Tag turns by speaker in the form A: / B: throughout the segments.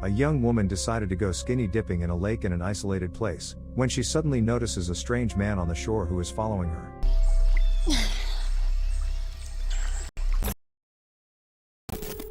A: A young woman decided to go skinny dipping in a lake in an isolated place, when she suddenly notices a strange man on the shore who is following her.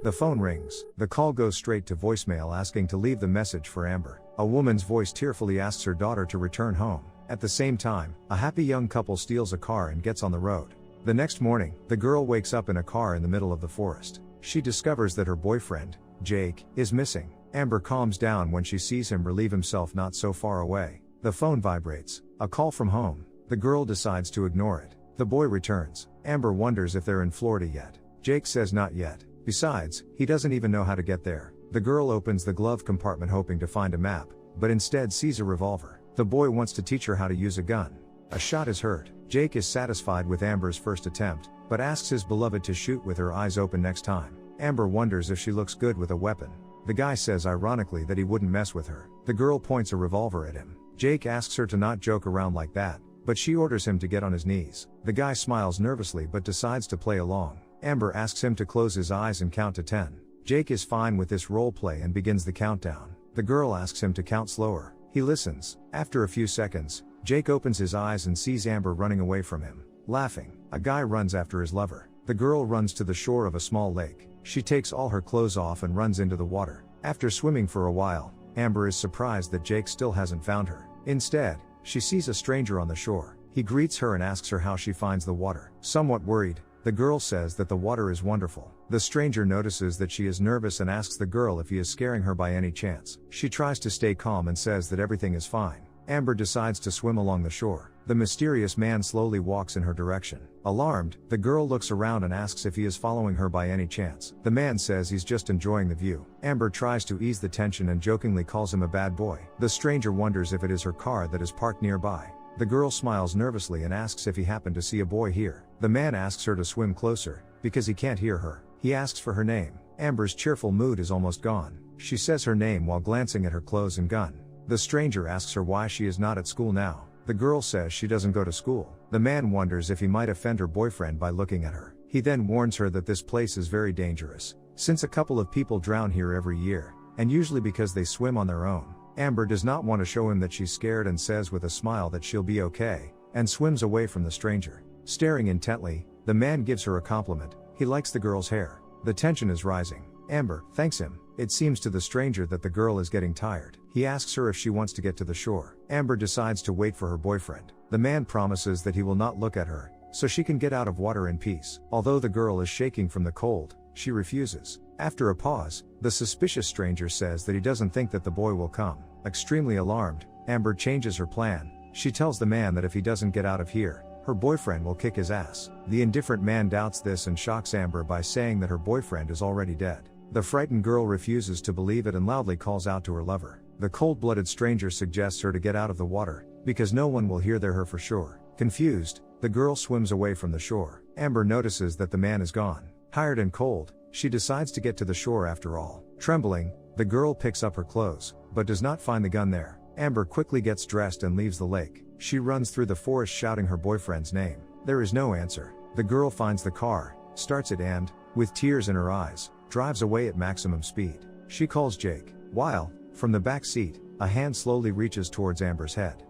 A: The phone rings. The call goes straight to voicemail asking to leave the message for Amber. A woman's voice tearfully asks her daughter to return home. At the same time, a happy young couple steals a car and gets on the road. The next morning, the girl wakes up in a car in the middle of the forest. She discovers that her boyfriend, Jake, is missing. Amber calms down when she sees him relieve himself not so far away. The phone vibrates. A call from home. The girl decides to ignore it. The boy returns. Amber wonders if they're in Florida yet. Jake says not yet. Besides, he doesn't even know how to get there. The girl opens the glove compartment hoping to find a map, but instead sees a revolver. The boy wants to teach her how to use a gun. A shot is heard. Jake is satisfied with Amber's first attempt, but asks his beloved to shoot with her eyes open next time. Amber wonders if she looks good with a weapon. The guy says ironically that he wouldn't mess with her. The girl points a revolver at him. Jake asks her to not joke around like that, but she orders him to get on his knees. The guy smiles nervously but decides to play along. Amber asks him to close his eyes and count to 10. Jake is fine with this role play and begins the countdown. The girl asks him to count slower. He listens. After a few seconds, Jake opens his eyes and sees Amber running away from him. Laughing, a guy runs after his lover. The girl runs to the shore of a small lake. She takes all her clothes off and runs into the water. After swimming for a while, Amber is surprised that Jake still hasn't found her. Instead, she sees a stranger on the shore. He greets her and asks her how she finds the water. Somewhat worried, the girl says that the water is wonderful. The stranger notices that she is nervous and asks the girl if he is scaring her by any chance. She tries to stay calm and says that everything is fine. Amber decides to swim along the shore. The mysterious man slowly walks in her direction. Alarmed, the girl looks around and asks if he is following her by any chance. The man says he's just enjoying the view. Amber tries to ease the tension and jokingly calls him a bad boy. The stranger wonders if it is her car that is parked nearby. The girl smiles nervously and asks if he happened to see a boy here. The man asks her to swim closer, because he can't hear her. He asks for her name. Amber's cheerful mood is almost gone. She says her name while glancing at her clothes and gun. The stranger asks her why she is not at school now. The girl says she doesn't go to school. The man wonders if he might offend her boyfriend by looking at her. He then warns her that this place is very dangerous, since a couple of people drown here every year, and usually because they swim on their own. Amber does not want to show him that she's scared and says with a smile that she'll be okay, and swims away from the stranger. Staring intently, the man gives her a compliment. He likes the girl's hair. The tension is rising. Amber thanks him. It seems to the stranger that the girl is getting tired. He asks her if she wants to get to the shore. Amber decides to wait for her boyfriend. The man promises that he will not look at her, so she can get out of water in peace. Although the girl is shaking from the cold, she refuses. After a pause, the suspicious stranger says that he doesn't think that the boy will come. Extremely alarmed, Amber changes her plan. She tells the man that if he doesn't get out of here, her boyfriend will kick his ass. The indifferent man doubts this and shocks Amber by saying that her boyfriend is already dead. The frightened girl refuses to believe it and loudly calls out to her lover. The cold-blooded stranger suggests her to get out of the water, because no one will hear her for sure. Confused, the girl swims away from the shore. Amber notices that the man is gone. Tired and cold, she decides to get to the shore after all. Trembling, the girl picks up her clothes, but does not find the gun there. Amber quickly gets dressed and leaves the lake. She runs through the forest shouting her boyfriend's name. There is no answer. The girl finds the car, starts it and, with tears in her eyes, drives away at maximum speed. She calls Jake, while, from the back seat, a hand slowly reaches towards Amber's head.